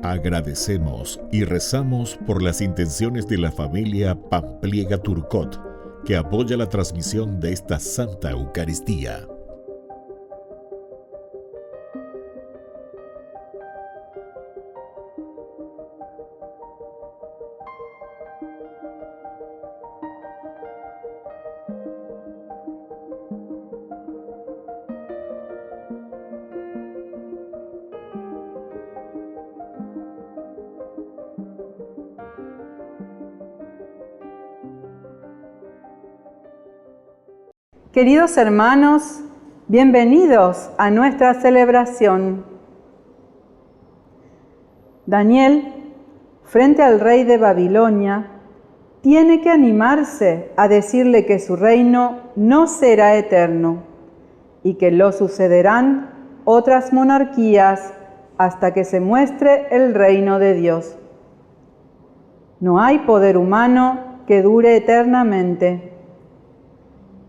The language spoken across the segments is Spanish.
Agradecemos y rezamos por las intenciones de la familia Pampliega Turcot, que apoya la transmisión de esta Santa Eucaristía. Queridos hermanos, bienvenidos a nuestra celebración. Daniel, frente al rey de Babilonia, tiene que animarse a decirle que su reino no será eterno y que lo sucederán otras monarquías hasta que se muestre el reino de Dios. No hay poder humano que dure eternamente.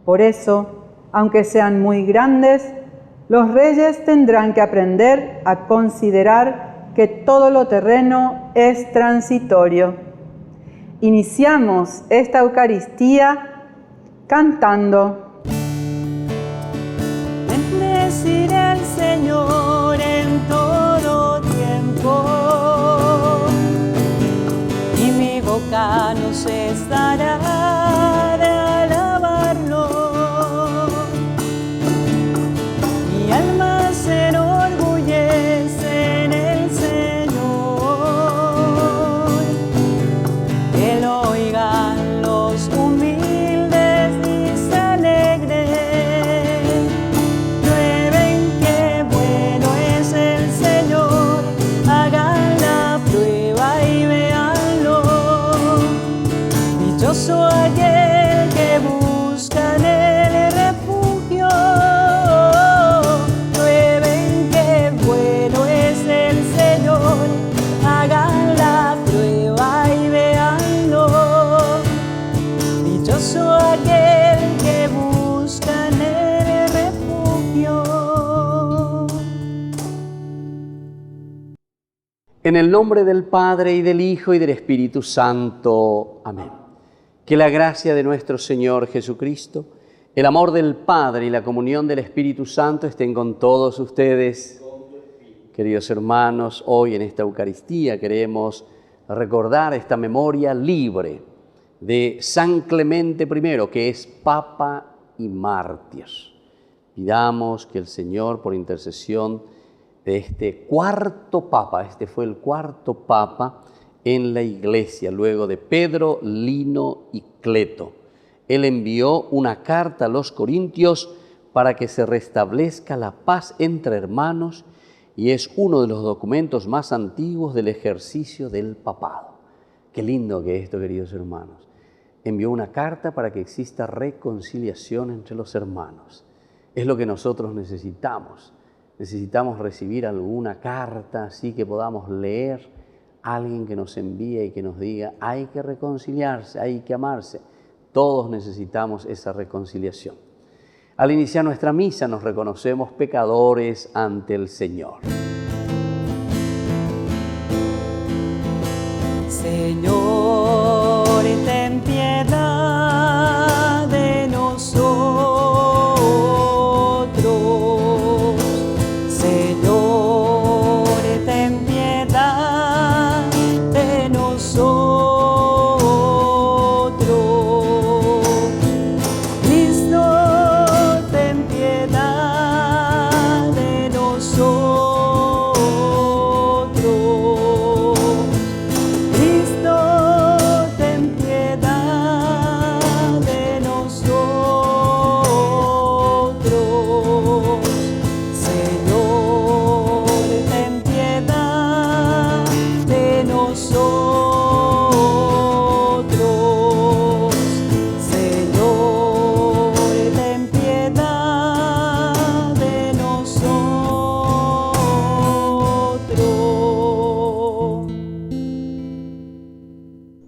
Por eso, aunque sean muy grandes, los reyes tendrán que aprender a considerar que todo lo terreno es transitorio. Iniciamos esta Eucaristía cantando. Bendeciré al Señor en todo tiempo, y mi boca no cesará de alabarlo. Mi alma se enorgullece en el Señor, que lo oigan los humildes y se alegren. Prueben qué bueno es el Señor, hagan la prueba y véanlo. Dichoso aquel que busca en él refugio. Prueben qué bueno es el Señor, hagan la prueba y véanlo. Dichoso aquel que busca en él refugio. En el nombre del Padre, y del Hijo, y del Espíritu Santo. Amén. Que la gracia de nuestro Señor Jesucristo, el amor del Padre y la comunión del Espíritu Santo estén con todos ustedes. Queridos hermanos, hoy en esta Eucaristía queremos recordar esta memoria libre de San Clemente I, que es Papa y mártir. Pidamos que el Señor, por intercesión de este cuarto Papa, este fue el cuarto Papa en la Iglesia, luego de Pedro, Lino y Cleto. Él envió una carta a los corintios para que se restablezca la paz entre hermanos y es uno de los documentos más antiguos del ejercicio del papado. Qué lindo que esto, queridos hermanos. Envió una carta para que exista reconciliación entre los hermanos. Es lo que nosotros necesitamos. Necesitamos recibir alguna carta así que podamos leer, alguien que nos envíe y que nos diga, hay que reconciliarse, hay que amarse. Todos necesitamos esa reconciliación. Al iniciar nuestra misa nos reconocemos pecadores ante el Señor. Señor, ten piedad de nosotros. Señor, ten piedad de nosotros. Cristo, ten piedad de nosotros.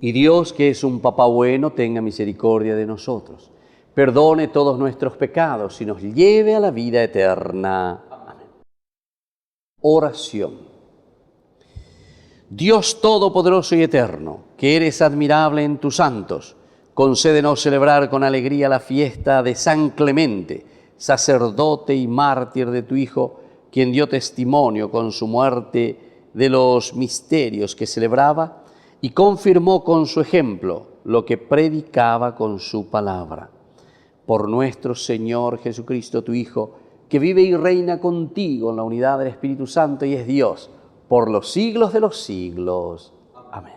Y Dios, que es un Papá bueno, tenga misericordia de nosotros, perdone todos nuestros pecados y nos lleve a la vida eterna. Amén. Oración. Dios Todopoderoso y Eterno, que eres admirable en tus santos, concédenos celebrar con alegría la fiesta de San Clemente, sacerdote y mártir de tu Hijo, quien dio testimonio con su muerte de los misterios que celebraba y confirmó con su ejemplo lo que predicaba con su palabra. Por nuestro Señor Jesucristo, tu Hijo, que vive y reina contigo en la unidad del Espíritu Santo y es Dios, por los siglos de los siglos. Amén.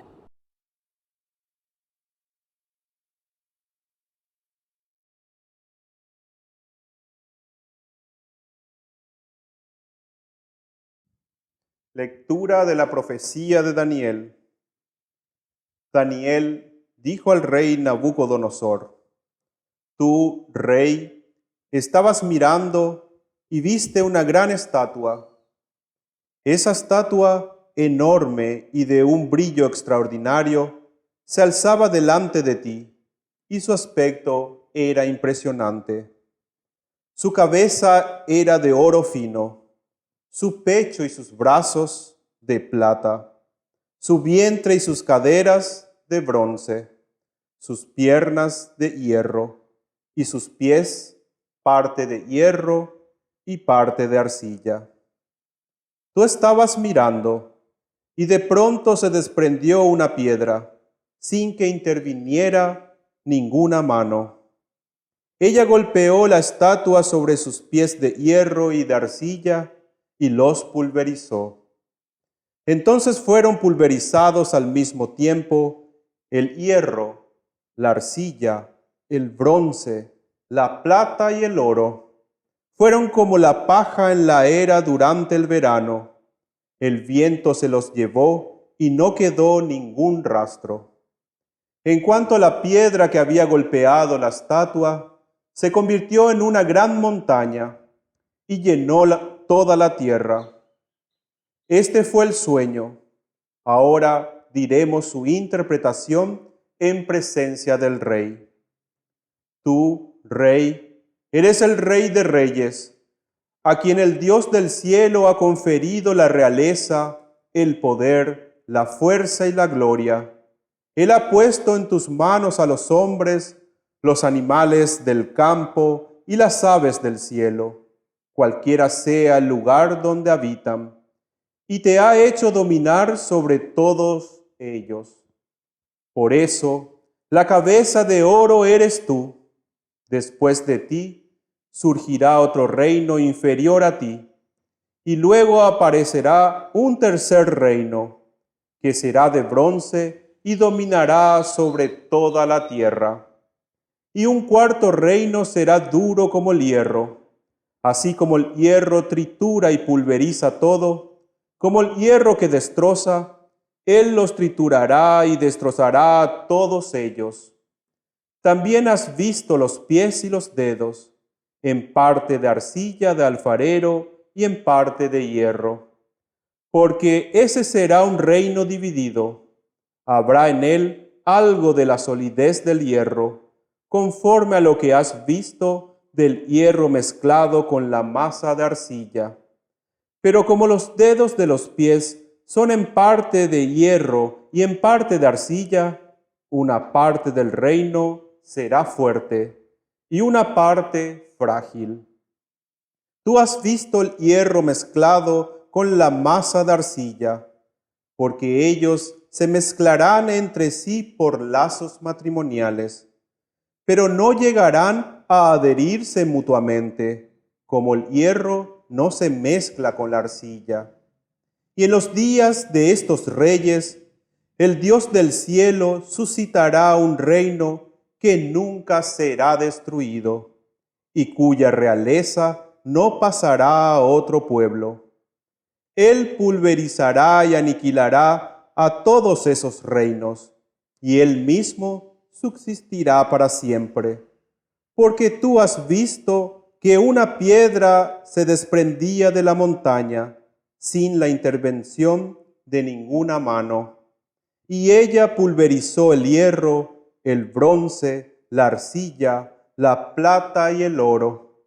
Lectura de la profecía de Daniel. Daniel dijo al rey Nabucodonosor: Tú, rey, estabas mirando y viste una gran estatua. Esa estatua, enorme y de un brillo extraordinario, se alzaba delante de ti, y su aspecto era impresionante. Su cabeza era de oro fino, su pecho y sus brazos de plata, su vientre y sus caderas de bronce, sus piernas de hierro, y sus pies parte de hierro y parte de arcilla. Tú estabas mirando, y de pronto se desprendió una piedra, sin que interviniera ninguna mano. Ella golpeó la estatua sobre sus pies de hierro y de arcilla, y los pulverizó. Entonces fueron pulverizados al mismo tiempo el hierro, la arcilla, el bronce, la plata y el oro. Fueron como la paja en la era durante el verano. El viento se los llevó y no quedó ningún rastro. En cuanto a la piedra que había golpeado la estatua, se convirtió en una gran montaña y llenó toda la tierra. Este fue el sueño. Ahora diremos su interpretación en presencia del rey. Tú, rey, eres el Rey de Reyes, a quien el Dios del cielo ha conferido la realeza, el poder, la fuerza y la gloria. Él ha puesto en tus manos a los hombres, los animales del campo y las aves del cielo, cualquiera sea el lugar donde habitan, y te ha hecho dominar sobre todos ellos. Por eso, la cabeza de oro eres tú. Después de ti, surgirá otro reino inferior a ti, y luego aparecerá un tercer reino, que será de bronce y dominará sobre toda la tierra. Y un cuarto reino será duro como el hierro. Así como el hierro tritura y pulveriza todo, como el hierro que destroza, él los triturará y destrozará a todos ellos. También has visto los pies y los dedos, en parte de arcilla de alfarero y en parte de hierro. Porque ese será un reino dividido. Habrá en él algo de la solidez del hierro, conforme a lo que has visto del hierro mezclado con la masa de arcilla. Pero como los dedos de los pies son en parte de hierro y en parte de arcilla, una parte del reino será fuerte y una parte frágil. Tú has visto el hierro mezclado con la masa de arcilla, porque ellos se mezclarán entre sí por lazos matrimoniales, pero no llegarán a adherirse mutuamente, como el hierro no se mezcla con la arcilla. Y en los días de estos reyes, el Dios del cielo suscitará un reino que nunca será destruido, y cuya realeza no pasará a otro pueblo. Él pulverizará y aniquilará a todos esos reinos, y él mismo subsistirá para siempre. Porque tú has visto que una piedra se desprendía de la montaña sin la intervención de ninguna mano, y ella pulverizó el hierro, el bronce, la arcilla, la plata y el oro.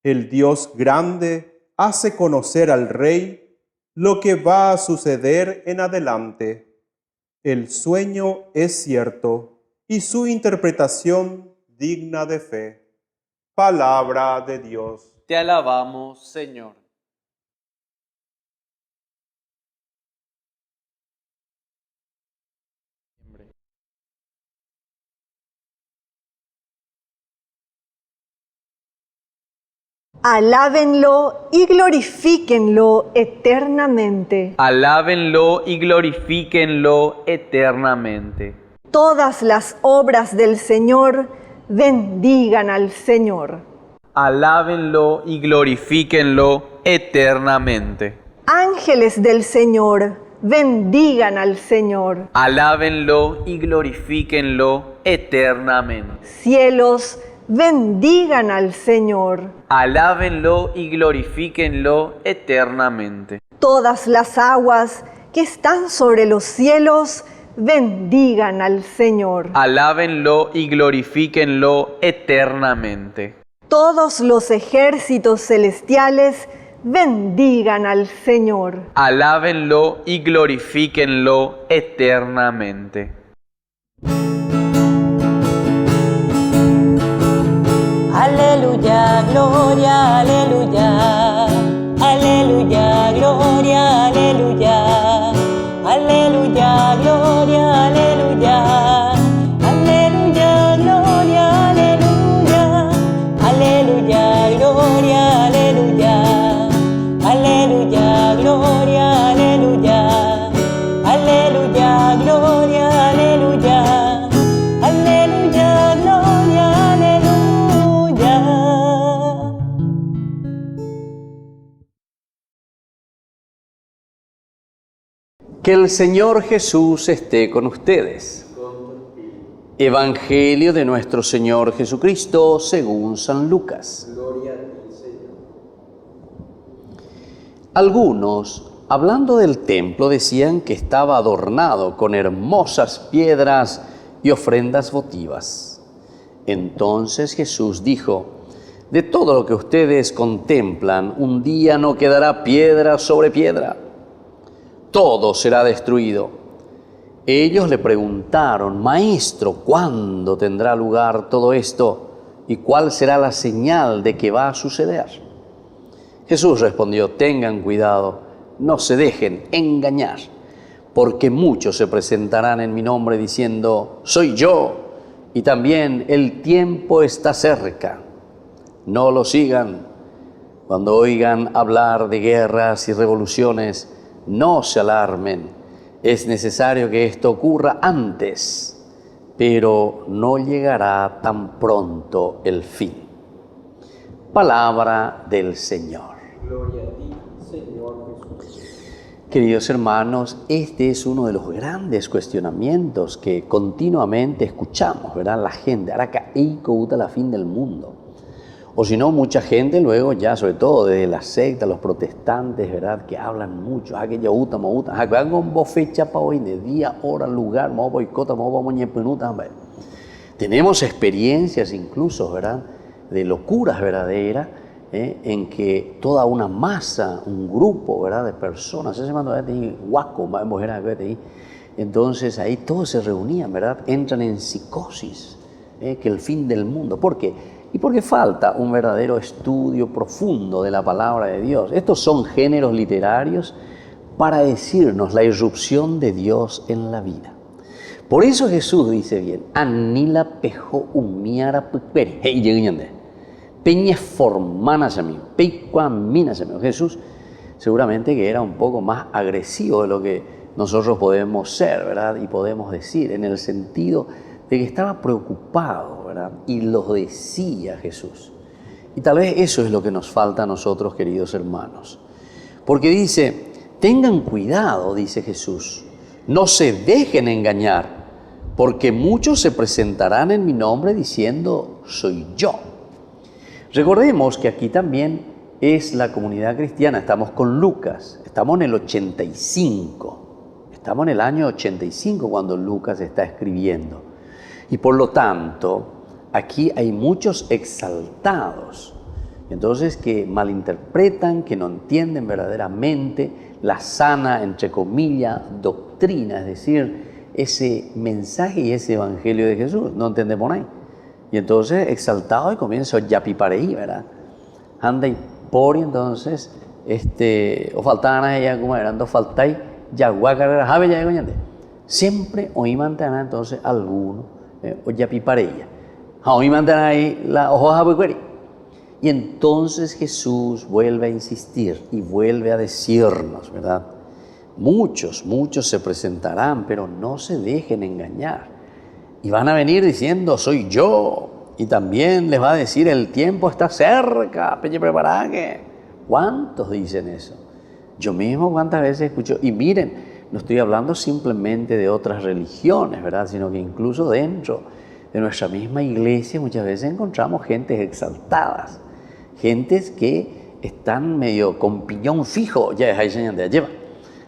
El Dios grande hace conocer al rey lo que va a suceder en adelante. El sueño es cierto y su interpretación digna de fe. Palabra de Dios. Te alabamos, Señor. Alábenlo y glorifíquenlo eternamente. Alábenlo y glorifíquenlo eternamente. Todas las obras del Señor bendigan al Señor. Alábenlo y glorifíquenlo eternamente. Ángeles del Señor, bendigan al Señor. Alábenlo y glorifíquenlo eternamente. Cielos, bendigan al Señor. Alábenlo y glorifíquenlo eternamente. Todas las aguas que están sobre los cielos, bendigan al Señor. Alábenlo y glorifíquenlo eternamente. Todos los ejércitos celestiales, bendigan al Señor. Alábenlo y glorifíquenlo eternamente. Aleluya, gloria, aleluya. Aleluya, gloria, aleluya. Aleluya, gloria, aleluya. Aleluya, gloria, aleluya. Aleluya, gloria, aleluya. Aleluya, gloria, aleluya. Aleluya, gloria, aleluya. Aleluya, gloria, aleluya. Que el Señor Jesús esté con ustedes. Evangelio de nuestro Señor Jesucristo según San Lucas. Gloria a ti, Señor. Algunos, hablando del templo, decían que estaba adornado con hermosas piedras y ofrendas votivas. Entonces Jesús dijo: de todo lo que ustedes contemplan, un día no quedará piedra sobre piedra. Todo será destruido. Ellos le preguntaron: Maestro, ¿cuándo tendrá lugar todo esto? ¿Y cuál será la señal de que va a suceder? Jesús respondió: tengan cuidado, no se dejen engañar, porque muchos se presentarán en mi nombre diciendo: soy yo, y también el tiempo está cerca. No lo sigan. Cuando oigan hablar de guerras y revoluciones, no se alarmen. Es necesario que esto ocurra antes, pero no llegará tan pronto el fin. Palabra del Señor. Gloria a ti, Señor Jesús. Queridos hermanos, este es uno de los grandes cuestionamientos que continuamente escuchamos, ¿verdad? La gente, araca eico la fin del mundo. O si no, mucha gente luego ya, sobre todo desde la secta, los protestantes, ¿verdad? Que hablan mucho. Aquella uta, fecha para hoy, de día, hora, lugar, boicota, tenemos experiencias incluso, ¿verdad? De locuras verdaderas, en que toda una masa, un grupo, ¿verdad? De personas, entonces ahí todos se reunían, ¿verdad? Entran en psicosis, que el fin del mundo. ¿Por qué? Y porque falta un verdadero estudio profundo de la palabra de Dios. Estos son géneros literarios para decirnos la irrupción de Dios en la vida. Por eso Jesús dice bien: Anila pejo umiara puperi. Hey, lleguñande. Peña formana amigo. Peicuaminas amigo. Jesús seguramente que era un poco más agresivo de lo que nosotros podemos ser, ¿verdad? Y podemos decir, en el sentido de que estaba preocupado, ¿verdad? Y lo decía Jesús. Y tal vez eso es lo que nos falta a nosotros, queridos hermanos. Porque dice: tengan cuidado, dice Jesús, no se dejen engañar, porque muchos se presentarán en mi nombre diciendo: soy yo. Recordemos que aquí también es la comunidad cristiana, estamos con Lucas, estamos en el 85. Estamos en el año 85 cuando Lucas está escribiendo. Y por lo tanto, aquí hay muchos exaltados. Entonces, que malinterpretan, que no entienden verdaderamente la sana, entre comillas, doctrina, es decir, ese mensaje y ese evangelio de Jesús. No entendemos ahí. Y entonces, exaltado y comienza a yapipareí, ¿verdad? Anda y por entonces, o faltaban a ella, como eran, dos faltáis, ya guacarera, jabe ya de siempre oí mantener entonces alguno, o yapipareía. Oí mantener ahí la hoja de. Y entonces Jesús vuelve a insistir y vuelve a decirnos, ¿verdad? Muchos se presentarán, pero no se dejen engañar. Y van a venir diciendo, soy yo. Y también les va a decir, el tiempo está cerca, peche preparaque. ¿Cuántos dicen eso? Yo mismo cuántas veces escucho. Y miren, no estoy hablando simplemente de otras religiones, ¿verdad? Sino que incluso dentro de nuestra misma iglesia muchas veces encontramos gentes exaltadas. Gentes que están medio con piñón fijo, ya dejáis de lleva.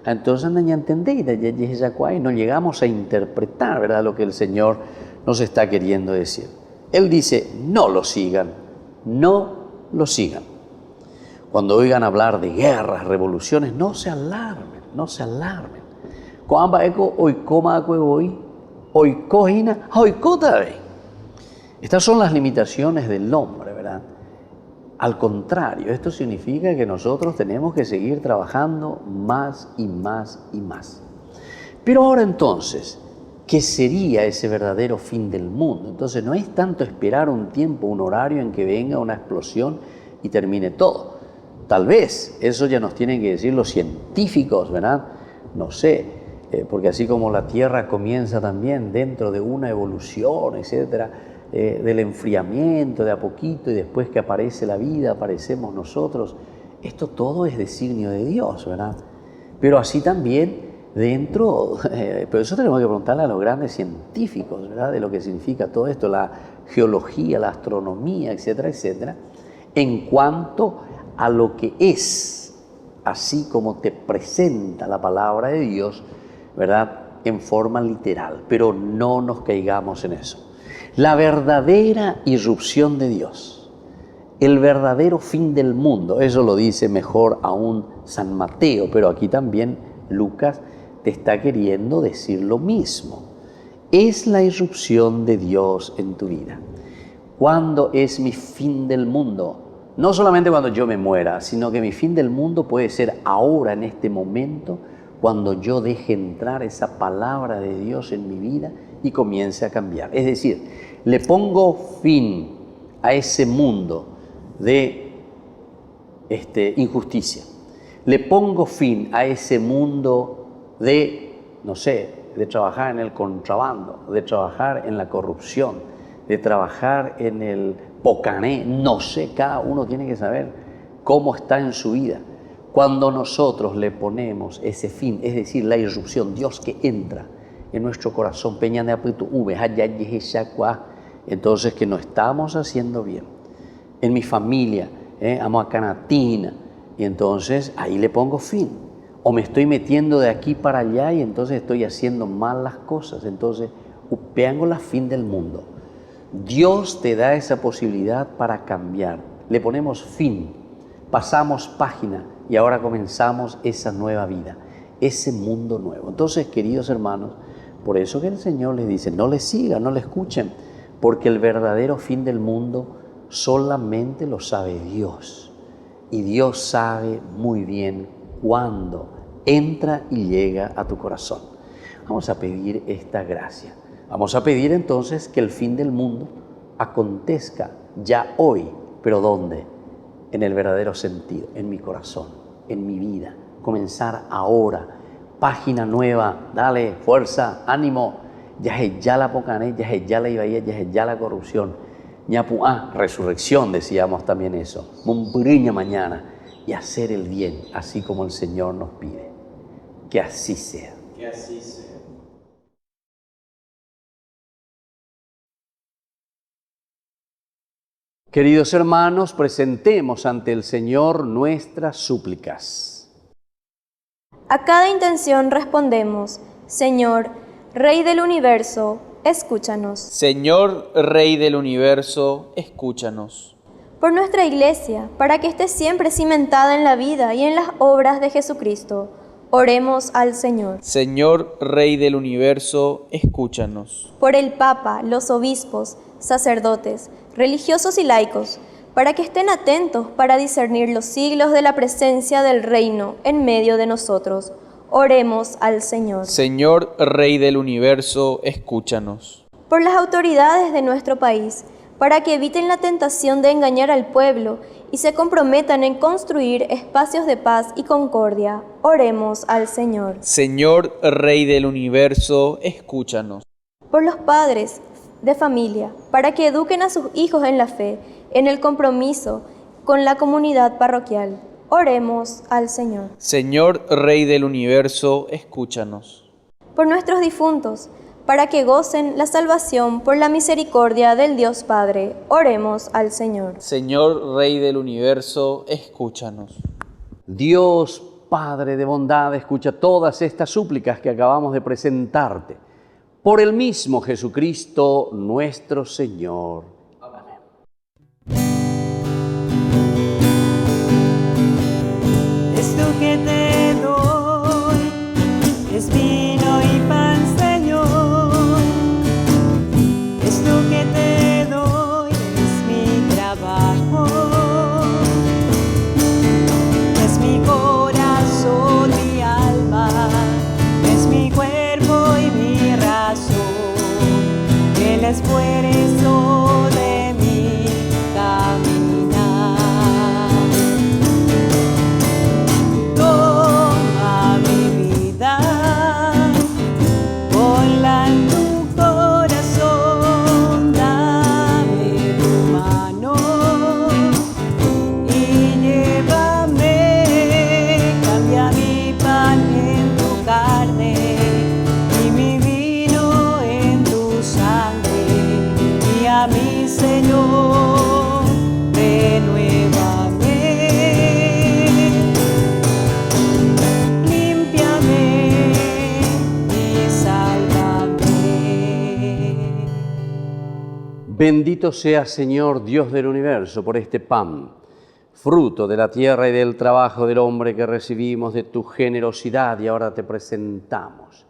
Entonces no entendéis, y no llegamos a interpretar, ¿verdad?, lo que el Señor nos está queriendo decir. Él dice, no lo sigan, no lo sigan. Cuando oigan hablar de guerras, revoluciones, no se alarmen, no se alarmen. Cuando eco hoy coma hoy cojina, hoy cota. Estas son las limitaciones del hombre, ¿verdad? Al contrario, esto significa que nosotros tenemos que seguir trabajando más y más y más. Pero ahora entonces, ¿qué sería ese verdadero fin del mundo? Entonces no es tanto esperar un tiempo, un horario en que venga una explosión y termine todo. Tal vez eso ya nos tienen que decir los científicos, ¿verdad? No sé, porque así como la Tierra comienza también dentro de una evolución, etcétera, del enfriamiento de a poquito y después que aparece la vida, aparecemos nosotros. Esto todo es designio de Dios, ¿verdad? Pero así también dentro, pero eso tenemos que preguntarle a los grandes científicos, ¿verdad? De lo que significa todo esto, la geología, la astronomía, etcétera, etcétera, en cuanto a lo que es, así como te presenta la palabra de Dios, ¿verdad? En forma literal, pero no nos caigamos en eso. La verdadera irrupción de Dios, el verdadero fin del mundo, eso lo dice mejor aún San Mateo, pero aquí también Lucas te está queriendo decir lo mismo. Es la irrupción de Dios en tu vida. ¿Cuándo es mi fin del mundo? No solamente cuando yo me muera, sino que mi fin del mundo puede ser ahora, en este momento, cuando yo deje entrar esa palabra de Dios en mi vida y comience a cambiar. Es decir, le pongo fin a ese mundo de injusticia. Le pongo fin a ese mundo de, no sé, de trabajar en el contrabando, de trabajar en la corrupción, de trabajar en el pocané, no sé, cada uno tiene que saber cómo está en su vida. Cuando nosotros le ponemos ese fin, es decir, la irrupción, Dios que entra en nuestro corazón, entonces que no estamos haciendo bien. En mi familia, amo a Canatina, y entonces ahí le pongo fin. O me estoy metiendo de aquí para allá y entonces estoy haciendo mal las cosas, entonces upeango la fin del mundo. Dios te da esa posibilidad para cambiar. Le ponemos fin, pasamos página y ahora comenzamos esa nueva vida, ese mundo nuevo. Entonces, queridos hermanos, por eso que el Señor les dice, no le sigan, no le escuchen, porque el verdadero fin del mundo solamente lo sabe Dios. Y Dios sabe muy bien cuándo entra y llega a tu corazón. Vamos a pedir esta gracia. Vamos a pedir entonces que el fin del mundo acontezca ya hoy. ¿Pero dónde? En el verdadero sentido, en mi corazón, en mi vida. Comenzar ahora. Página nueva, dale, fuerza, ánimo. Ya es ya la pocané, ya es ya la ibaía, ya es ya la corrupción. Ñapuá, resurrección, decíamos también eso. Mumpuriña mañana. Y hacer el bien, así como el Señor nos pide. Que así sea. Que así sea. Queridos hermanos, presentemos ante el Señor nuestras súplicas. A cada intención respondemos: Señor, Rey del universo, escúchanos. Señor Rey del universo, escúchanos. Por nuestra Iglesia, para que esté siempre cimentada en la vida y en las obras de Jesucristo, oremos al Señor. Señor Rey del universo, escúchanos. Por el Papa, los obispos, sacerdotes, religiosos y laicos, para que estén atentos para discernir los siglos de la presencia del reino en medio de nosotros, oremos al Señor. Señor Rey del universo, escúchanos. Por las autoridades de nuestro país, para que eviten la tentación de engañar al pueblo y se comprometan en construir espacios de paz y concordia, oremos al Señor. Señor Rey del universo, escúchanos. Por los padres de familia, para que eduquen a sus hijos en la fe, en el compromiso con la comunidad parroquial, oremos al Señor. Señor Rey del universo, escúchanos. Por nuestros difuntos, para que gocen la salvación por la misericordia del Dios Padre, oremos al Señor. Señor Rey del universo, escúchanos. Dios Padre de bondad, escucha todas estas súplicas que acabamos de presentarte. Por el mismo Jesucristo nuestro Señor. Amén. Esto que te doy es vino y pan, Señor. Esto que te doy es mi trabajo, es mi corazón, mi alma, es mi cuerpo y mi razón, el esfuerzo de mi caminar. Toma mi vida, ponla en tu corazón, dame tu mano y llévame, cambia mi pan en tu carne y mi vino en tu sangre, y a mi Señor, renuévame, límpiame y sálvame. Bendito sea, Señor, Dios del universo, por este pan, fruto de la tierra y del trabajo del hombre que recibimos de tu generosidad y ahora te presentamos.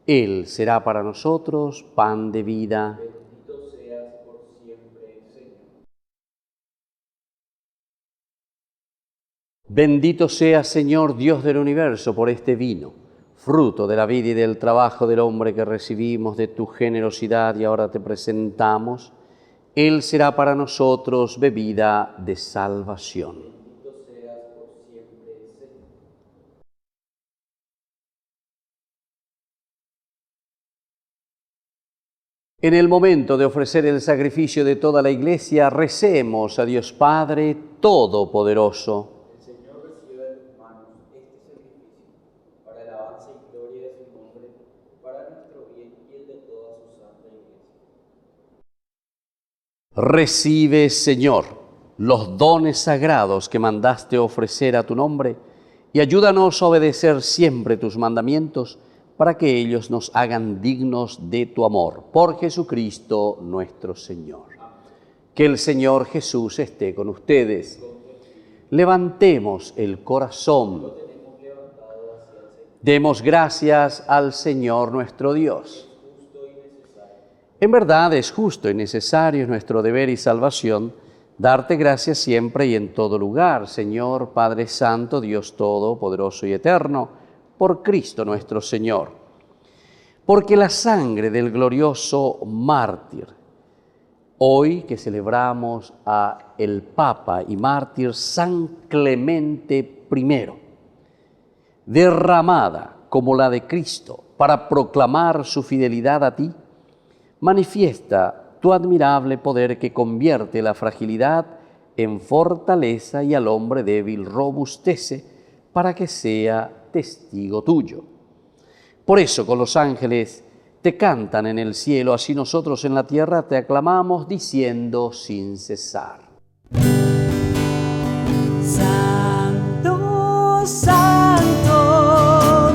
Él será para nosotros pan de vida. Bendito seas por siempre, Señor. Bendito sea, Señor, Dios del universo, por este vino, fruto de la vida y del trabajo del hombre que recibimos de tu generosidad y ahora te presentamos. Él será para nosotros bebida de salvación. Bendito seas por siempre, Señor. En el momento de ofrecer el sacrificio de toda la Iglesia, recemos a Dios Padre Todopoderoso. El Señor reciba de tus manos este sacrificio, para la alabanza y gloria de su nombre, para nuestro bien y el de toda su santa Iglesia. Recibe, Señor, los dones sagrados que mandaste ofrecer a tu nombre y ayúdanos a obedecer siempre tus mandamientos para que ellos nos hagan dignos de tu amor. Por Jesucristo nuestro Señor. Que el Señor Jesús esté con ustedes. Levantemos el corazón. Demos gracias al Señor nuestro Dios. En verdad es justo y necesario, es nuestro deber y salvación, darte gracias siempre y en todo lugar, Señor Padre Santo, Dios Todopoderoso y Eterno, por Cristo nuestro Señor. Porque la sangre del glorioso mártir, hoy que celebramos a el Papa y mártir San Clemente I, derramada como la de Cristo para proclamar su fidelidad a ti, manifiesta tu admirable poder que convierte la fragilidad en fortaleza y al hombre débil robustece para que sea testigo tuyo. Por eso con los ángeles te cantan en el cielo, así nosotros en la tierra te aclamamos diciendo sin cesar. Santo, Santo,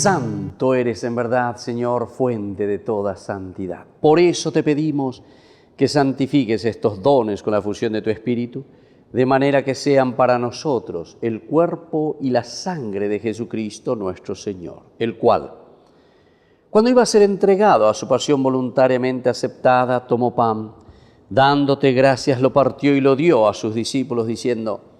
santo eres en verdad, Señor, fuente de toda santidad. Por eso te pedimos que santifiques estos dones con la fusión de tu Espíritu, de manera que sean para nosotros el cuerpo y la sangre de Jesucristo nuestro Señor, el cual, cuando iba a ser entregado a su pasión voluntariamente aceptada, tomó pan, dándote gracias, lo partió y lo dio a sus discípulos, diciendo: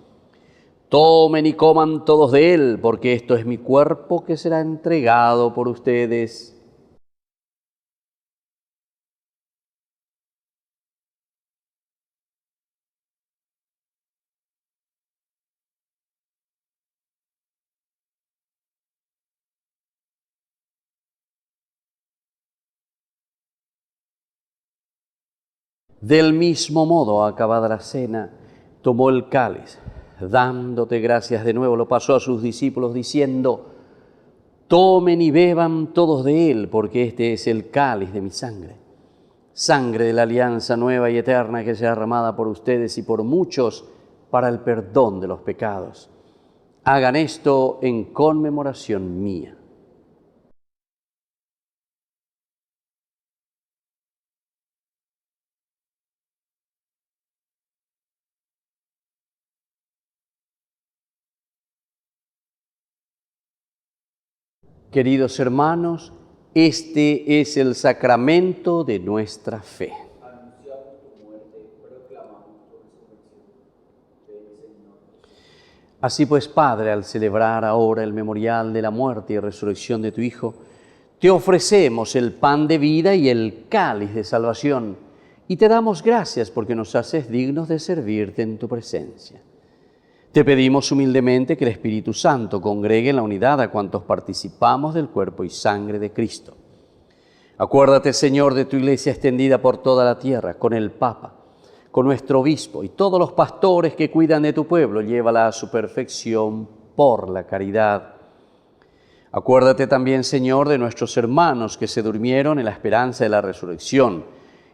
tomen y coman todos de él, porque esto es mi cuerpo que será entregado por ustedes. Del mismo modo, acabada la cena, tomó el cáliz, dándote gracias de nuevo, lo pasó a sus discípulos diciendo: tomen y beban todos de él, porque este es el cáliz de mi sangre, sangre de la alianza nueva y eterna que será derramada por ustedes y por muchos para el perdón de los pecados. Hagan esto en conmemoración mía. Queridos hermanos, este es el sacramento de nuestra fe. Así pues, Padre, al celebrar ahora el memorial de la muerte y resurrección de tu Hijo, te ofrecemos el pan de vida y el cáliz de salvación, y te damos gracias porque nos haces dignos de servirte en tu presencia. Te pedimos humildemente que el Espíritu Santo congregue en la unidad a cuantos participamos del cuerpo y sangre de Cristo. Acuérdate, Señor, de tu Iglesia extendida por toda la tierra, con el Papa, con nuestro obispo y todos los pastores que cuidan de tu pueblo. Llévala a su perfección por la caridad. Acuérdate también, Señor, de nuestros hermanos que se durmieron en la esperanza de la resurrección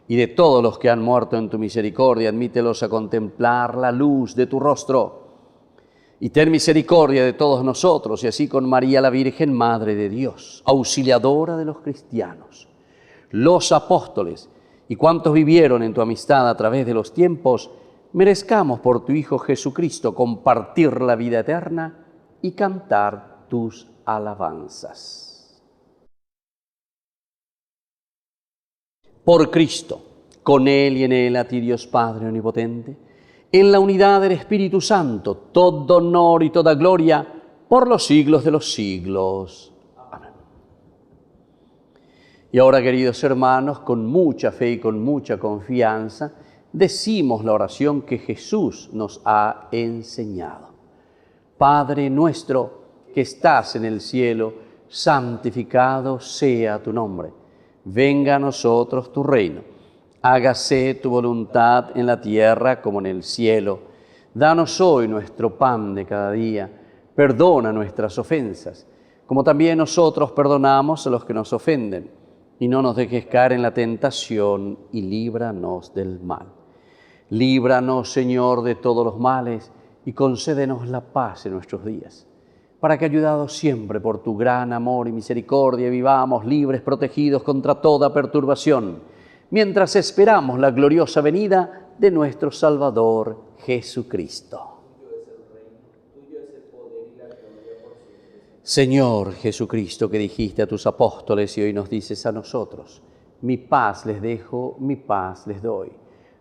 y de todos los que han muerto en tu misericordia. Admítelos a contemplar la luz de tu rostro. Y ten misericordia de todos nosotros, y así con María la Virgen, Madre de Dios, auxiliadora de los cristianos, los apóstoles y cuantos vivieron en tu amistad a través de los tiempos, merezcamos por tu Hijo Jesucristo compartir la vida eterna y cantar tus alabanzas. Por Cristo, con Él y en Él, a ti Dios Padre Omnipotente, en la unidad del Espíritu Santo, todo honor y toda gloria por los siglos de los siglos. Amén. Y ahora, queridos hermanos, con mucha fe y con mucha confianza, decimos la oración que Jesús nos ha enseñado. Padre nuestro que estás en el cielo, santificado sea tu nombre. Venga a nosotros tu reino. Hágase tu voluntad en la tierra como en el cielo. Danos hoy nuestro pan de cada día. Perdona nuestras ofensas, como también nosotros perdonamos a los que nos ofenden. Y no nos dejes caer en la tentación y líbranos del mal. Líbranos, Señor, de todos los males y concédenos la paz en nuestros días, para que, ayudados siempre por tu gran amor y misericordia, vivamos libres, protegidos contra toda perturbación, mientras esperamos la gloriosa venida de nuestro Salvador Jesucristo. Señor Jesucristo, que dijiste a tus apóstoles y hoy nos dices a nosotros: mi paz les dejo, mi paz les doy.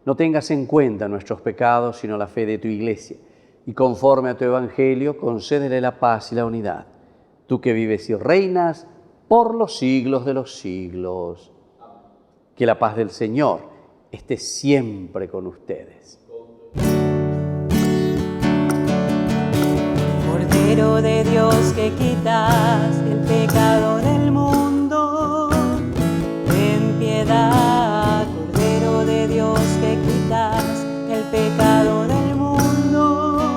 No tengas en cuenta nuestros pecados, sino la fe de tu Iglesia, y conforme a tu Evangelio, concédele la paz y la unidad. Tú que vives y reinas por los siglos de los siglos. Que la paz del Señor esté siempre con ustedes. Cordero de Dios que quitas el pecado del mundo, ten piedad. Cordero de Dios que quitas el pecado del mundo,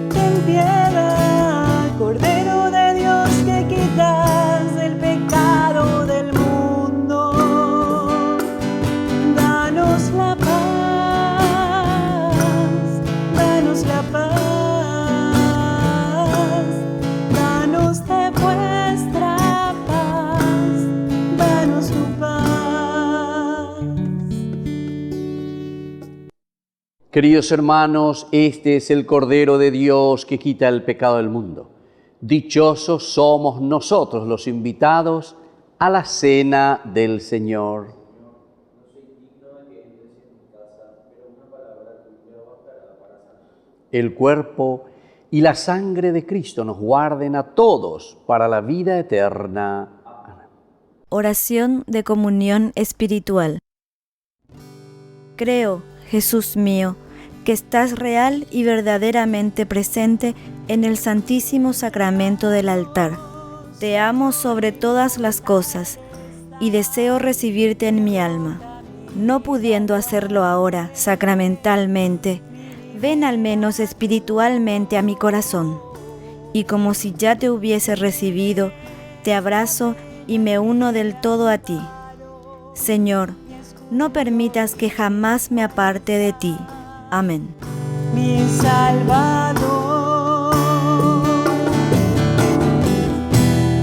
ten piedad. Cordero de Dios que quitas el pecado del mundo. Danos de vuestra Queridos hermanos, este es el Cordero de Dios que quita el pecado del mundo. Dichosos somos nosotros los invitados a la cena del Señor. El cuerpo y la sangre de Cristo nos guarden a todos para la vida eterna. Amén. Oración de comunión espiritual. Creo, Jesús mío, que estás real y verdaderamente presente en el Santísimo Sacramento del altar. Te amo sobre todas las cosas y deseo recibirte en mi alma. No pudiendo hacerlo ahora sacramentalmente, ven al menos espiritualmente a mi corazón. Y como si ya te hubiese recibido, te abrazo y me uno del todo a ti. Señor, no permitas que jamás me aparte de ti. Amén. Mi Salvador,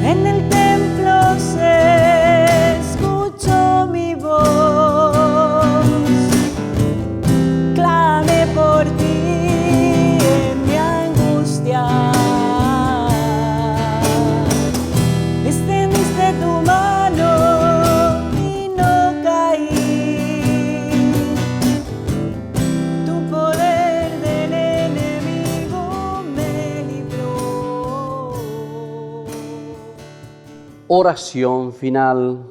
en el templo se escuchó mi voz, clamé por ti en mi angustia, extendiste tu mano y no caí. Oración final.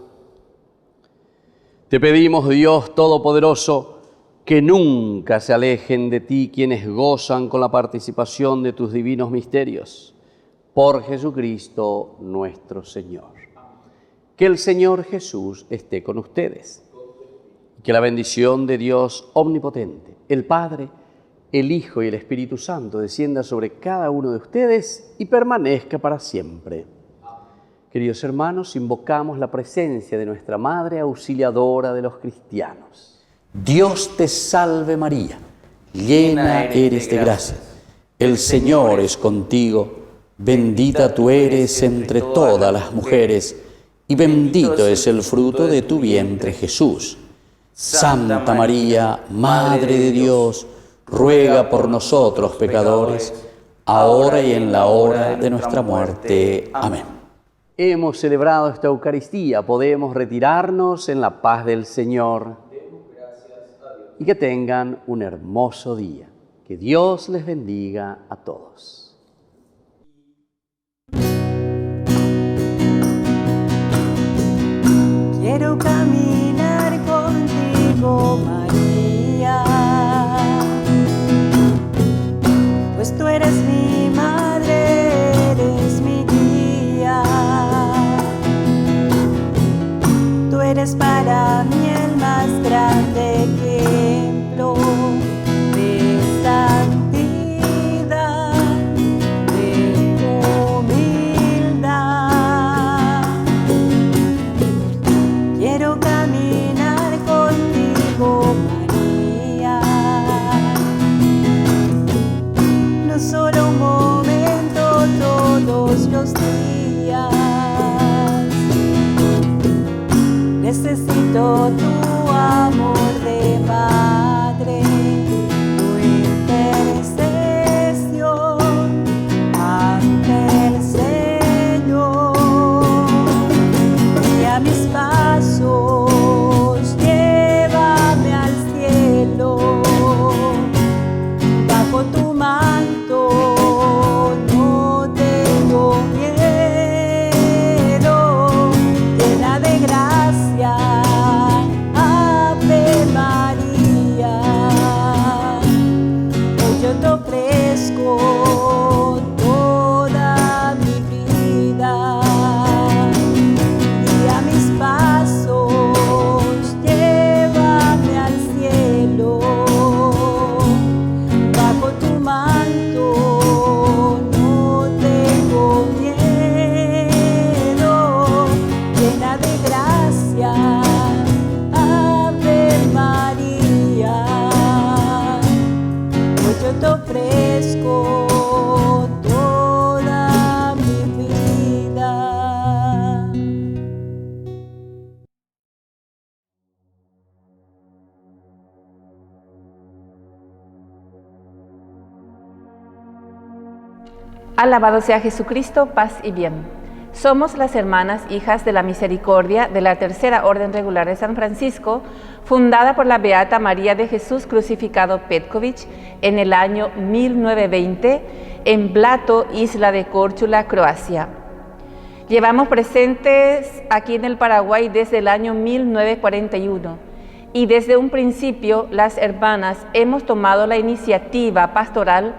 Te pedimos, Dios Todopoderoso, que nunca se alejen de ti quienes gozan con la participación de tus divinos misterios. Por Jesucristo nuestro Señor. Que el Señor Jesús esté con ustedes. Que la bendición de Dios omnipotente, el Padre, el Hijo y el Espíritu Santo descienda sobre cada uno de ustedes y permanezca para siempre. Queridos hermanos, invocamos la presencia de nuestra Madre Auxiliadora de los cristianos. Dios te salve María, llena eres de gracia. El Señor es contigo, bendita tú eres entre todas las mujeres, y bendito es el fruto de tu vientre Jesús. Santa María, Madre de Dios, ruega por nosotros pecadores, ahora y en la hora de nuestra muerte. Amén. Hemos celebrado esta Eucaristía, podemos retirarnos en la paz del Señor. Y que tengan un hermoso día. Que Dios les bendiga a todos. Quiero caminar contigo, María, pues tú eres mi madre, eres mi guía. Tú eres para mí el más grande ejemplo de santidad, de humildad. Quiero caminar contigo, María, no solo un momento, todos los días. Necesito tu amor de madre, tu intercesión ante el Señor. Y a mis pasos llévame al cielo, bajo tu manto no tengo miedo, llena de gracia, Ave María. Hoy yo te ofrezco toda mi vida, y a mis pasos llévame al cielo, bajo tu manto no tengo miedo, llena de gracia, Ave María. Hoy yo te ofrezco toda mi vida. Alabado sea Jesucristo, paz y bien. Somos las hermanas hijas de la misericordia de la Tercera Orden Regular de San Francisco, fundada por la Beata María de Jesús Crucificado Petković en el año 1920 en Blato, isla de Córčula, Croacia. Llevamos presentes aquí en el Paraguay desde el año 1941 y desde un principio las hermanas hemos tomado la iniciativa pastoral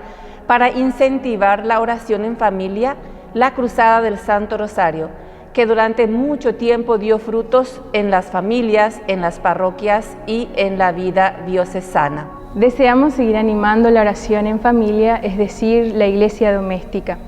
para incentivar la oración en familia, la Cruzada del Santo Rosario, que durante mucho tiempo dio frutos en las familias, en las parroquias y en la vida diocesana. Deseamos seguir animando la oración en familia, es decir, la iglesia doméstica.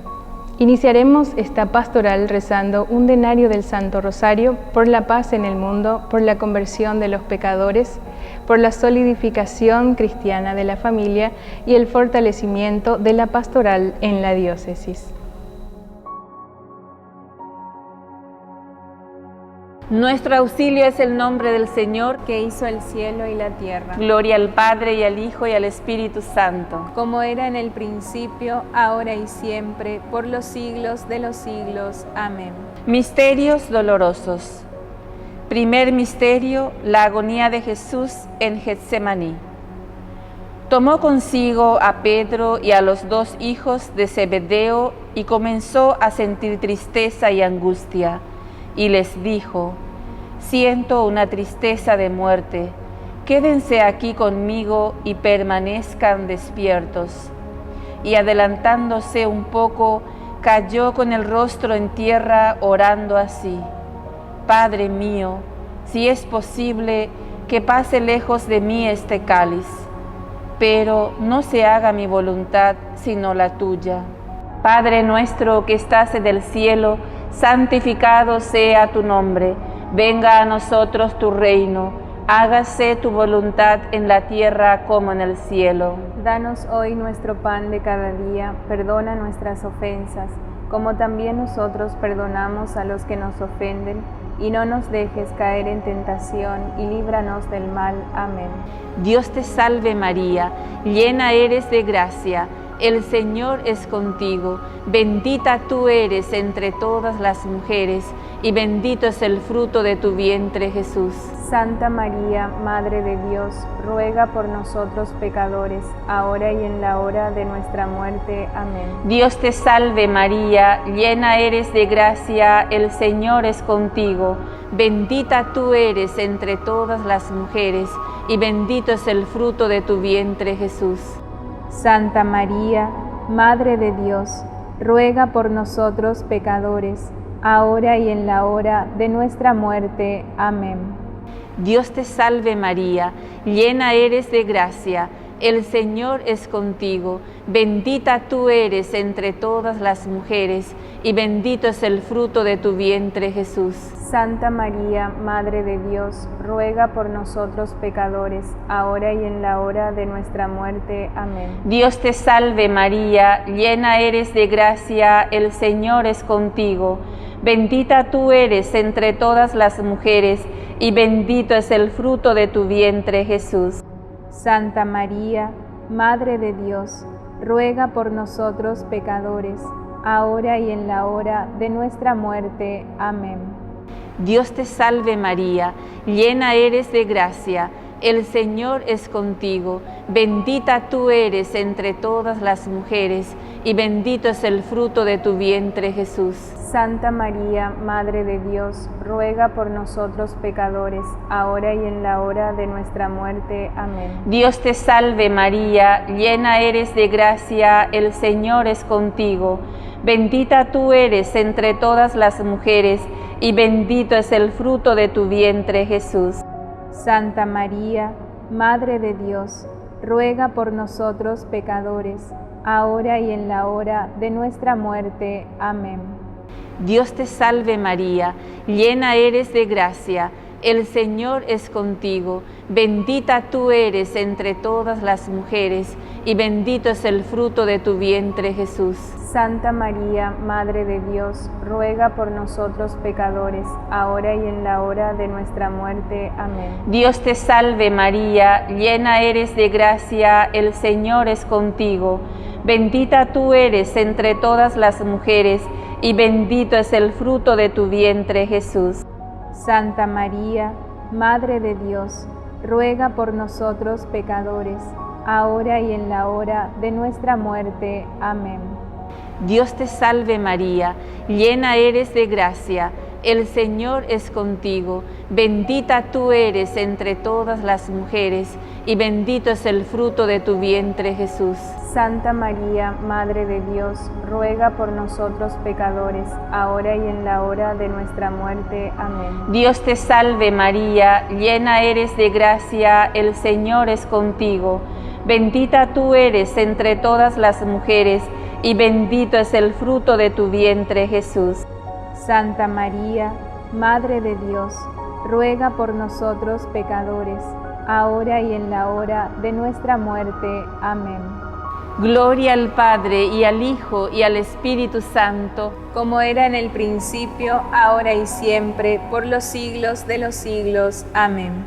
Iniciaremos esta pastoral rezando un denario del Santo Rosario por la paz en el mundo, por la conversión de los pecadores, por la solidificación cristiana de la familia y el fortalecimiento de la pastoral en la diócesis. Nuestro auxilio es el nombre del Señor, que hizo el cielo y la tierra. Gloria al Padre, y al Hijo, y al Espíritu Santo. Como era en el principio, ahora y siempre, por los siglos de los siglos. Amén. Misterios dolorosos. Primer misterio, la agonía de Jesús en Getsemaní. Tomó consigo a Pedro y a los dos hijos de Zebedeo y comenzó a sentir tristeza y angustia. Y les dijo: siento una tristeza de muerte, quédense aquí conmigo y permanezcan despiertos. Y adelantándose un poco, cayó con el rostro en tierra orando así: Padre mío, si es posible, que pase lejos de mí este cáliz, pero no se haga mi voluntad sino la tuya. Padre nuestro que estás en el cielo, santificado sea tu nombre, venga a nosotros tu reino, hágase tu voluntad en la tierra como en el cielo. Danos hoy nuestro pan de cada día, perdona nuestras ofensas, como también nosotros perdonamos a los que nos ofenden, y no nos dejes caer en tentación, y líbranos del mal. Amén. Dios te salve María, llena eres de gracia, el Señor es contigo, bendita tú eres entre todas las mujeres, y bendito es el fruto de tu vientre, Jesús. Santa María, Madre de Dios, ruega por nosotros pecadores, ahora y en la hora de nuestra muerte. Amén. Dios te salve María, llena eres de gracia, el Señor es contigo, bendita tú eres entre todas las mujeres, y bendito es el fruto de tu vientre, Jesús. Santa María, Madre de Dios, ruega por nosotros pecadores, ahora y en la hora de nuestra muerte. Amén. Dios te salve María, llena eres de gracia, el Señor es contigo, bendita tú eres entre todas las mujeres, y bendito es el fruto de tu vientre, Jesús. Santa María, Madre de Dios, ruega por nosotros pecadores, ahora y en la hora de nuestra muerte. Amén. Dios te salve María, llena eres de gracia, el Señor es contigo, bendita tú eres entre todas las mujeres, y bendito es el fruto de tu vientre, Jesús. Santa María, Madre de Dios, ruega por nosotros pecadores, ahora y en la hora de nuestra muerte. Amén. Dios te salve María, llena eres de gracia, el Señor es contigo, bendita tú eres entre todas las mujeres, y bendito es el fruto de tu vientre, Jesús. Santa María, Madre de Dios, ruega por nosotros pecadores, ahora y en la hora de nuestra muerte. Amén. Dios te salve María, llena eres de gracia, el Señor es contigo, bendita tú eres entre todas las mujeres, y bendito es el fruto de tu vientre, Jesús. Santa María, Madre de Dios, ruega por nosotros pecadores, ahora y en la hora de nuestra muerte. Amén. Dios te salve María, llena eres de gracia, el Señor es contigo, bendita tú eres entre todas las mujeres, y bendito es el fruto de tu vientre, Jesús. Santa María, Madre de Dios, ruega por nosotros pecadores, ahora y en la hora de nuestra muerte. Amén. Dios te salve María, llena eres de gracia, el Señor es contigo, bendita tú eres entre todas las mujeres, y bendito es el fruto de tu vientre, Jesús. Santa María, Madre de Dios, ruega por nosotros pecadores, ahora y en la hora de nuestra muerte. Amén. Dios te salve María, llena eres de gracia, el Señor es contigo, bendita tú eres entre todas las mujeres, y bendito es el fruto de tu vientre, Jesús. Santa María, Madre de Dios, ruega por nosotros pecadores, ahora y en la hora de nuestra muerte. Amén. Dios te salve María, llena eres de gracia, el Señor es contigo, bendita tú eres entre todas las mujeres, y bendito es el fruto de tu vientre, Jesús. Santa María, Madre de Dios, ruega por nosotros pecadores, ahora y en la hora de nuestra muerte. Amén. Gloria al Padre, y al Hijo, y al Espíritu Santo, como era en el principio, ahora y siempre, por los siglos de los siglos. Amén.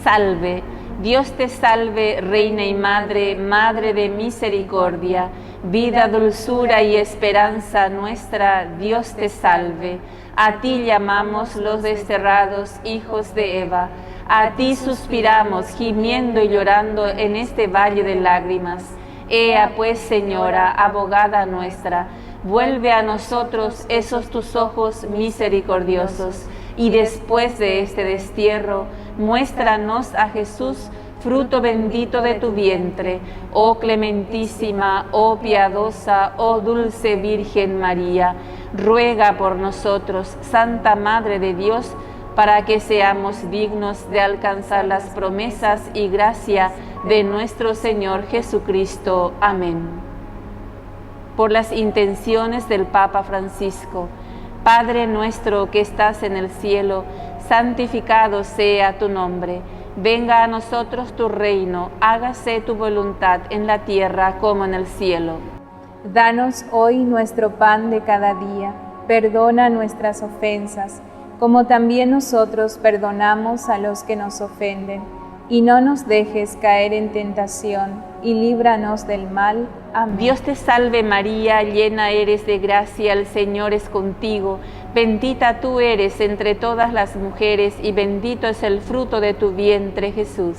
Salve, Dios te salve, Reina y Madre, Madre de misericordia, vida, dulzura y esperanza nuestra, Dios te salve. A ti llamamos los desterrados hijos de Eva, a ti suspiramos, gimiendo y llorando en este valle de lágrimas. Ea pues, Señora, abogada nuestra, vuelve a nosotros esos tus ojos misericordiosos, y después de este destierro, muéstranos a Jesús, fruto bendito de tu vientre, oh clementísima, oh piadosa, oh dulce Virgen María. Ruega por nosotros, Santa Madre de Dios, para que seamos dignos de alcanzar las promesas y gracia de nuestro Señor Jesucristo. Amén. Por las intenciones del Papa Francisco, Padre nuestro que estás en el cielo, santificado sea tu nombre. Venga a nosotros tu reino, hágase tu voluntad en la tierra como en el cielo. Danos hoy nuestro pan de cada día, perdona nuestras ofensas, como también nosotros perdonamos a los que nos ofenden. Y no nos dejes caer en tentación, y líbranos del mal. Amén. Dios te salve María, llena eres de gracia, el Señor es contigo. Bendita tú eres entre todas las mujeres, y bendito es el fruto de tu vientre, Jesús.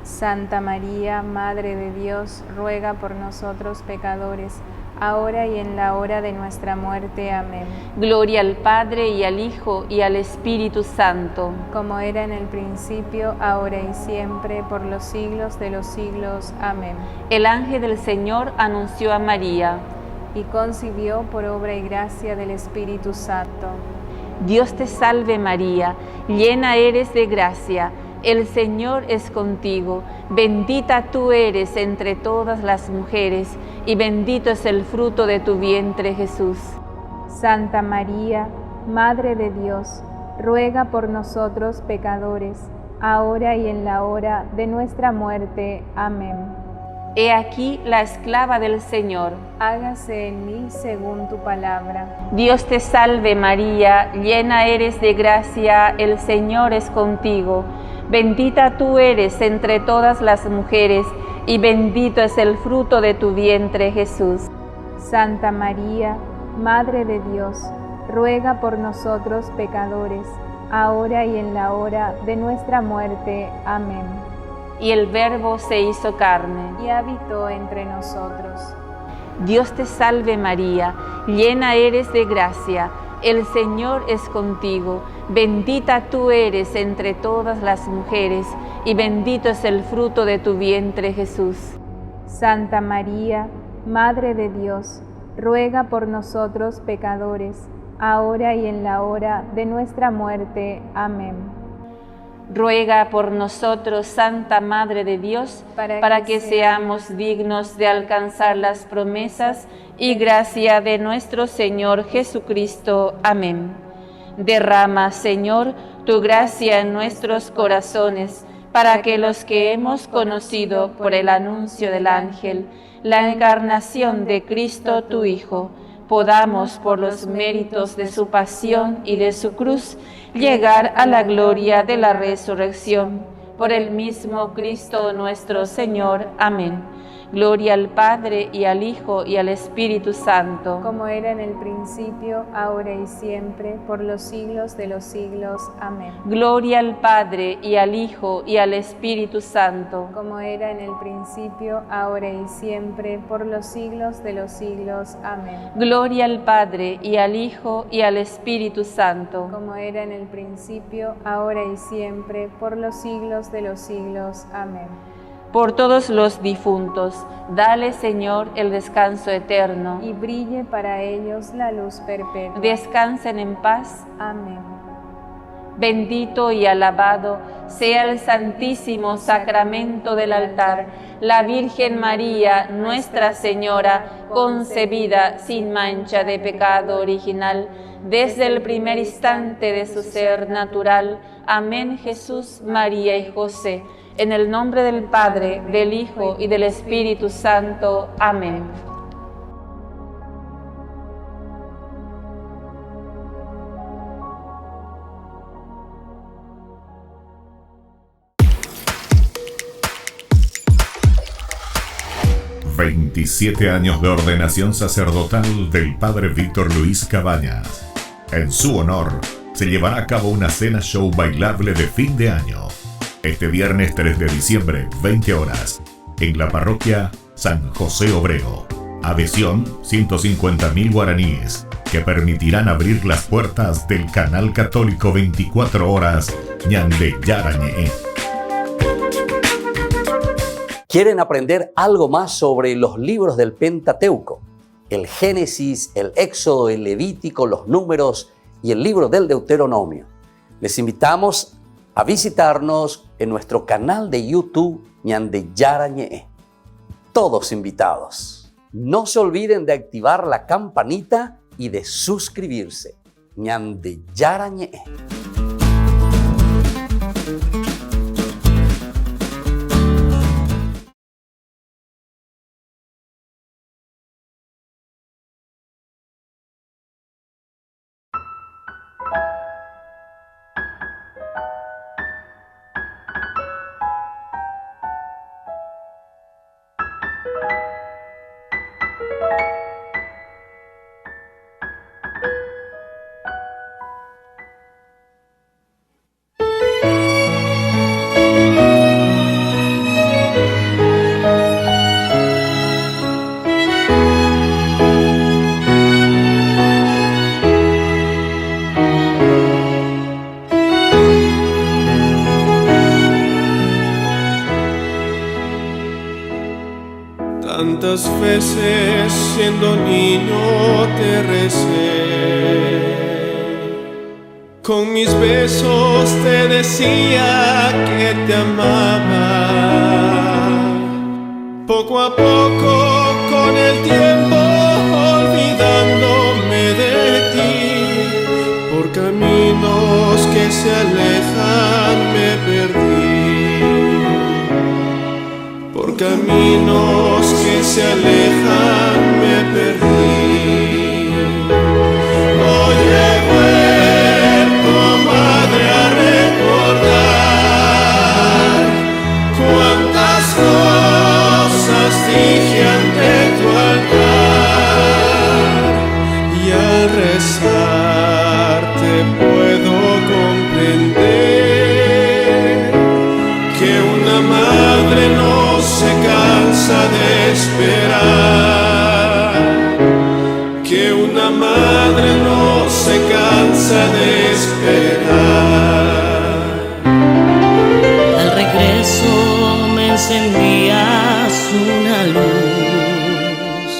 Santa María, Madre de Dios, ruega por nosotros pecadores, ahora y en la hora de nuestra muerte. Amén. Gloria al Padre, y al Hijo, y al Espíritu Santo. Como era en el principio, ahora y siempre, por los siglos de los siglos. Amén. El ángel del Señor anunció a María, y concibió por obra y gracia del Espíritu Santo. Dios te salve María, llena eres de gracia, el Señor es contigo, bendita tú eres entre todas las mujeres, y bendito es el fruto de tu vientre, Jesús. Santa María, Madre de Dios, ruega por nosotros pecadores, ahora y en la hora de nuestra muerte. Amén. He aquí la esclava del Señor. Hágase en mí según tu palabra. Dios te salve María, llena eres de gracia, el Señor es contigo. Bendita tú eres entre todas las mujeres, y bendito es el fruto de tu vientre, Jesús. Santa María, Madre de Dios, ruega por nosotros pecadores, ahora y en la hora de nuestra muerte. Amén. Y el Verbo se hizo carne, y habitó entre nosotros. Dios te salve María, llena eres de gracia, el Señor es contigo, bendita tú eres entre todas las mujeres, y bendito es el fruto de tu vientre, Jesús. Santa María, Madre de Dios, ruega por nosotros pecadores, ahora y en la hora de nuestra muerte. Amén. Ruega por nosotros, Santa Madre de Dios, para que seamos dignos de alcanzar las promesas y gracia de nuestro Señor Jesucristo. Amén. Derrama, Señor, tu gracia en nuestros corazones, para que los que hemos conocido por el anuncio del ángel la encarnación de Cristo tu Hijo, podamos, por los méritos de su pasión y de su cruz, llegar a la gloria de la resurrección. Por el mismo Cristo nuestro Señor. Amén. Gloria al Padre, y al Hijo, y al Espíritu Santo. Como era en el principio, ahora y siempre, por los siglos de los siglos. Amén. Gloria al Padre, y al Hijo, y al Espíritu Santo. Como era en el principio, ahora y siempre, por los siglos de los siglos. Amén. Gloria al Padre, y al Hijo, y al Espíritu Santo. Como era en el principio, ahora y siempre, por los siglos de los siglos. Amén. Por todos los difuntos, dale, Señor, el descanso eterno. Y brille para ellos la luz perpetua. Descansen en paz. Amén. Bendito y alabado sea el santísimo sacramento del altar, la Virgen María, Nuestra Señora, concebida sin mancha de pecado original, desde el primer instante de su ser natural. Amén. Jesús, María y José, en el nombre del Padre, del Hijo y del Espíritu Santo. Amén. «27 años de ordenación sacerdotal del Padre Víctor Luis Cabañas. En su honor, se llevará a cabo una cena show bailable de fin de año. Este viernes 3 de diciembre, 20 horas, en la parroquia San José Obrero. Adhesión, 150.000 guaraníes, que permitirán abrir las puertas del canal católico 24 horas Ñande Yarañe. ¿Quieren aprender algo más sobre los libros del Pentateuco? El Génesis, el Éxodo, el Levítico, los Números y el libro del Deuteronomio. Les invitamos a visitarnos en nuestro canal de YouTube Ñande Yarañe. Todos invitados. No se olviden de activar la campanita y de suscribirse. Ñande Yarañe. Tantas veces siendo niño te recé, con mis besos te decía que te amaba. Poco a poco con el tiempo olvidándome de ti, por caminos que se alejan me perdí. Por caminos que se alejan me perdí. Hoy he vuelto, madre, a recordar cuántas cosas dije ante tu altar, y al rezar te puedo comprender que una madre no se cansa de esperar, que una madre no se cansa de esperar. Al regreso me encendías una luz,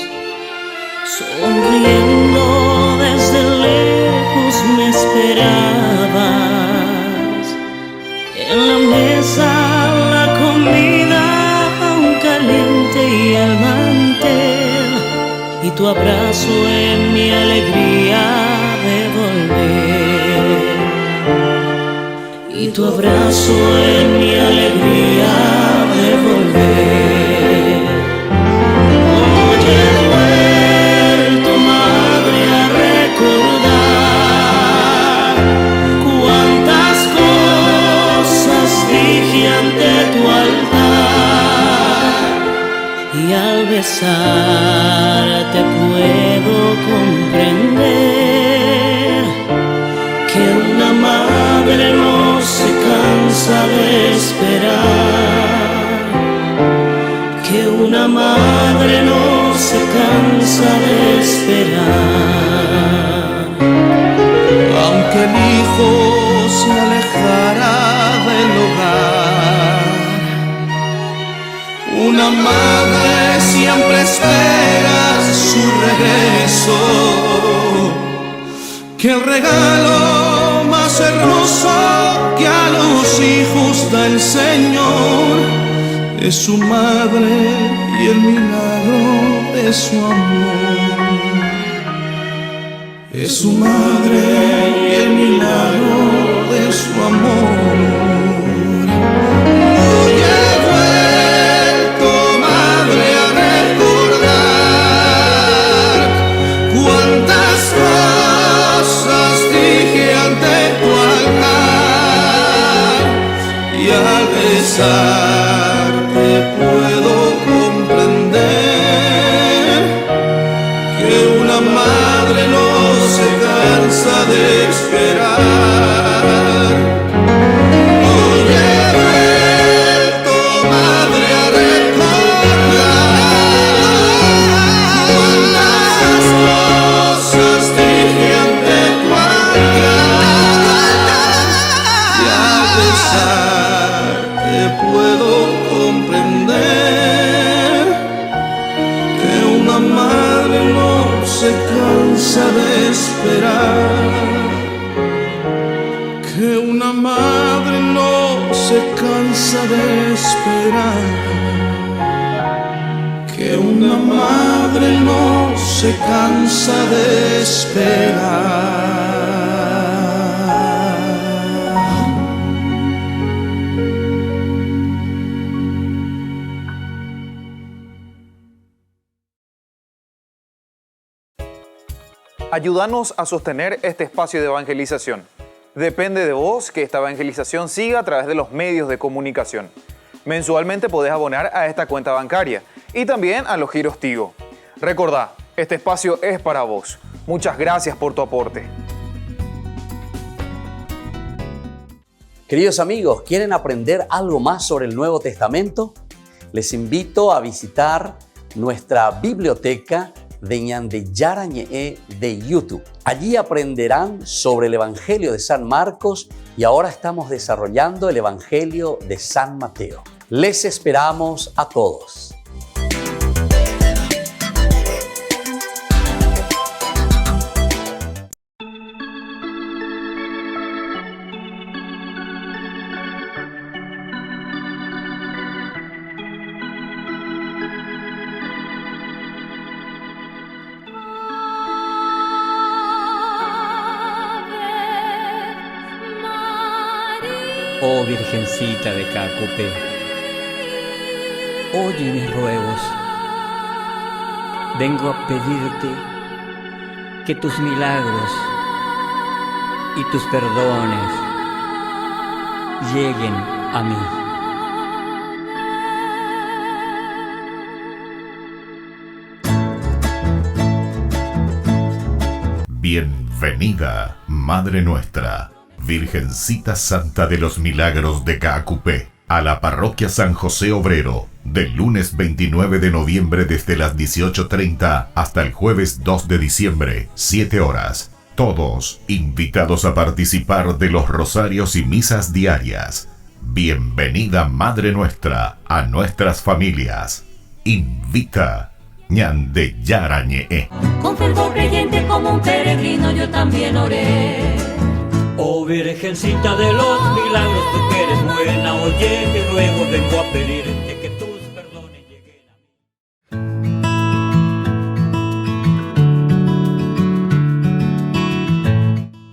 sonriendo desde lejos me esperabas. En la mesa la comida caliente y al mantel, y tu abrazo en mi alegría de volver, y tu abrazo en mi alegría de volver. Hoy he vuelto, madre, a recordar cuántas cosas dije ante tu altar, y a te puedo comprender que una madre no se cansa de esperar, que una madre no se cansa de esperar. Aunque el hijo se alejara del hogar, una madre siempre espera su regreso, que el regalo más hermoso que a los hijos da el Señor es su madre y el milagro de su amor. Es su madre y el milagro de su amor. Hoy he vuelto, madre, a recordar cuántas cosas dije ante tu altar, y al besarte puedo comprender que una madre no se cansa de esperar. Hoy he vuelto, madre, a recordar cuántas cosas dije ante tu altar, y al besarte puedo comprender que una madre no se cansa de esperar, que una madre no se cansa de esperar, que una madre no se cansa de esperar. Ayúdanos a sostener este espacio de evangelización. Depende de vos que esta evangelización siga a través de los medios de comunicación. Mensualmente podés abonar a esta cuenta bancaria y también a los giros Tigo. Recordá, este espacio es para vos. Muchas gracias por tu aporte. Queridos amigos, ¿quieren aprender algo más sobre el Nuevo Testamento? Les invito a visitar nuestra biblioteca de Ñande Yarañe de YouTube. Allí aprenderán sobre el Evangelio de San Marcos y ahora estamos desarrollando el Evangelio de San Mateo. Les esperamos a todos. Oh Virgencita de Cacupé, oye mis ruegos. Vengo a pedirte que tus milagros y tus perdones lleguen a mí. Bienvenida, Madre nuestra, Virgencita Santa de los Milagros de Caacupé, a la Parroquia San José Obrero, del lunes 29 de noviembre desde las 18:30 hasta el jueves 2 de diciembre, 7 horas. Todos invitados a participar de los rosarios y misas diarias. Bienvenida, Madre nuestra, a nuestras familias. Invita Ñande Yarañe. Con fervor creyente como un peregrino yo también oré. Oh Virgencita de los Milagros, tú que eres buena, oye mi ruego, vengo a pedirte que tus perdones lleguen a mí.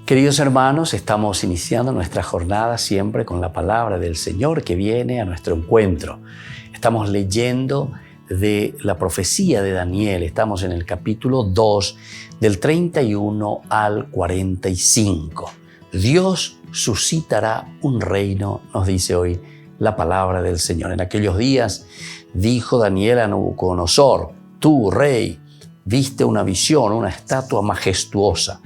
Queridos hermanos, estamos iniciando nuestra jornada siempre con la palabra del Señor que viene a nuestro encuentro. Estamos leyendo de la profecía de Daniel, estamos en el capítulo 2, del 31 al 45. Dios suscitará un reino, nos dice hoy la palabra del Señor. En aquellos días dijo Daniel a Nabucodonosor: Tú, rey, viste una visión, una estatua majestuosa.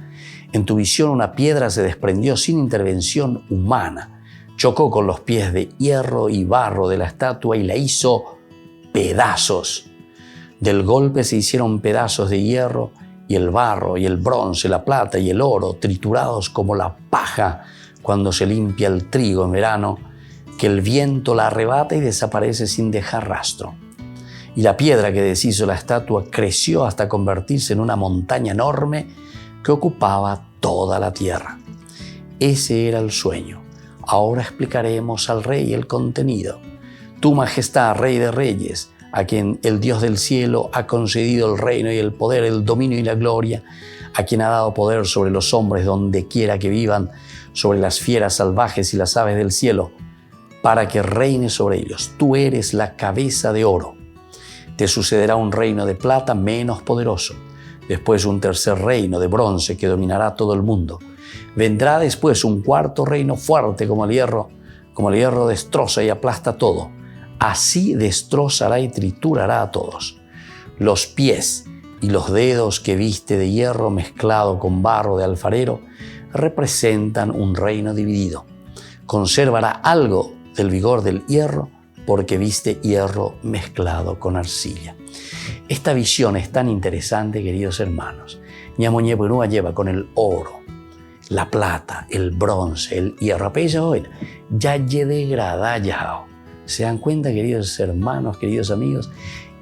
En tu visión una piedra se desprendió sin intervención humana. Chocó con los pies de hierro y barro de la estatua y la hizo pedazos. Del golpe se hicieron pedazos de hierro y el barro y el bronce, la plata y el oro, triturados como la paja cuando se limpia el trigo en verano, que el viento la arrebata y desaparece sin dejar rastro. Y la piedra que deshizo la estatua creció hasta convertirse en una montaña enorme que ocupaba toda la tierra. Ese era el sueño. Ahora explicaremos al rey el contenido. Tu majestad, rey de reyes, a quien el Dios del cielo ha concedido el reino y el poder, el dominio y la gloria, a quien ha dado poder sobre los hombres donde quiera que vivan, sobre las fieras salvajes y las aves del cielo, para que reine sobre ellos. Tú eres la cabeza de oro. Te sucederá un reino de plata menos poderoso, después un tercer reino de bronce que dominará todo el mundo. Vendrá después un cuarto reino fuerte como el hierro destroza y aplasta todo. Así destrozará y triturará a todos. Los pies y los dedos que viste de hierro mezclado con barro de alfarero representan un reino dividido. Conservará algo del vigor del hierro porque viste hierro mezclado con arcilla. Esta visión es tan interesante, queridos hermanos. Ñamoñé Purúa lleva con el oro, la plata, el bronce, el hierro. Ya degrada ya. ¿Se dan cuenta, queridos hermanos, queridos amigos?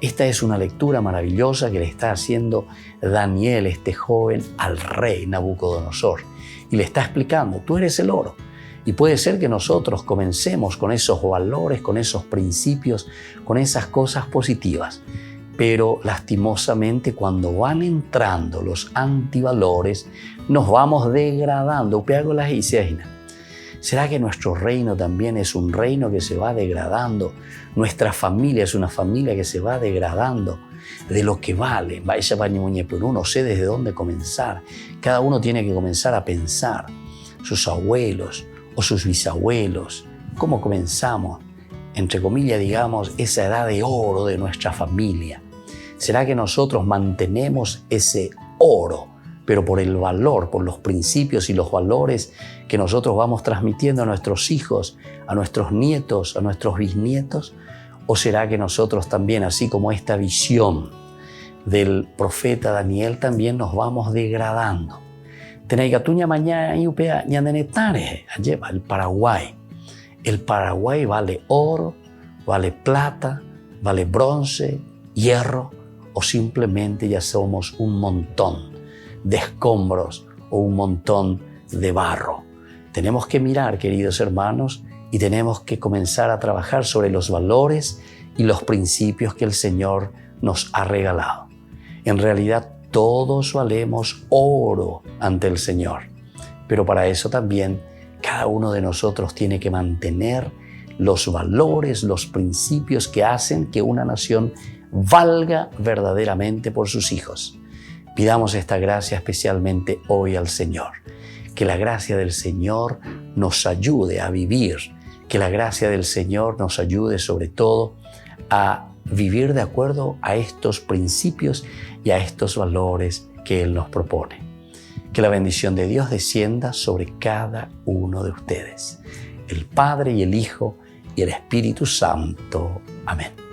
Esta es una lectura maravillosa que le está haciendo Daniel, este joven, al rey Nabucodonosor. Y le está explicando, tú eres el oro. Y puede ser que nosotros comencemos con esos valores, con esos principios, con esas cosas positivas. Pero lastimosamente cuando van entrando los antivalores, nos vamos degradando. ¿Será que nuestro reino también es un reino que se va degradando? Nuestra familia es una familia que se va degradando de lo que vale. No sé desde dónde comenzar. Cada uno tiene que comenzar a pensar. Sus abuelos o sus bisabuelos. ¿Cómo comenzamos? Entre comillas, digamos, esa edad de oro de nuestra familia. ¿Será que nosotros mantenemos ese oro, pero por el valor, por los principios y los valores que nosotros vamos transmitiendo a nuestros hijos, a nuestros nietos, a nuestros bisnietos? ¿O será que nosotros también, así como esta visión del profeta Daniel, también nos vamos degradando? Tenaigatuña mañana y upea ñandenetare, lleva el Paraguay. El Paraguay vale oro, vale plata, vale bronce, hierro, o simplemente ya somos un montón de escombros o un montón de barro. Tenemos que mirar, queridos hermanos, y tenemos que comenzar a trabajar sobre los valores y los principios que el Señor nos ha regalado. En realidad, todos valemos oro ante el Señor, pero para eso también cada uno de nosotros tiene que mantener los valores, los principios que hacen que una nación valga verdaderamente por sus hijos. Pidamos esta gracia especialmente hoy al Señor. Que la gracia del Señor nos ayude a vivir, que la gracia del Señor nos ayude sobre todo a vivir de acuerdo a estos principios y a estos valores que Él nos propone. Que la bendición de Dios descienda sobre cada uno de ustedes, el Padre y el Hijo y el Espíritu Santo. Amén.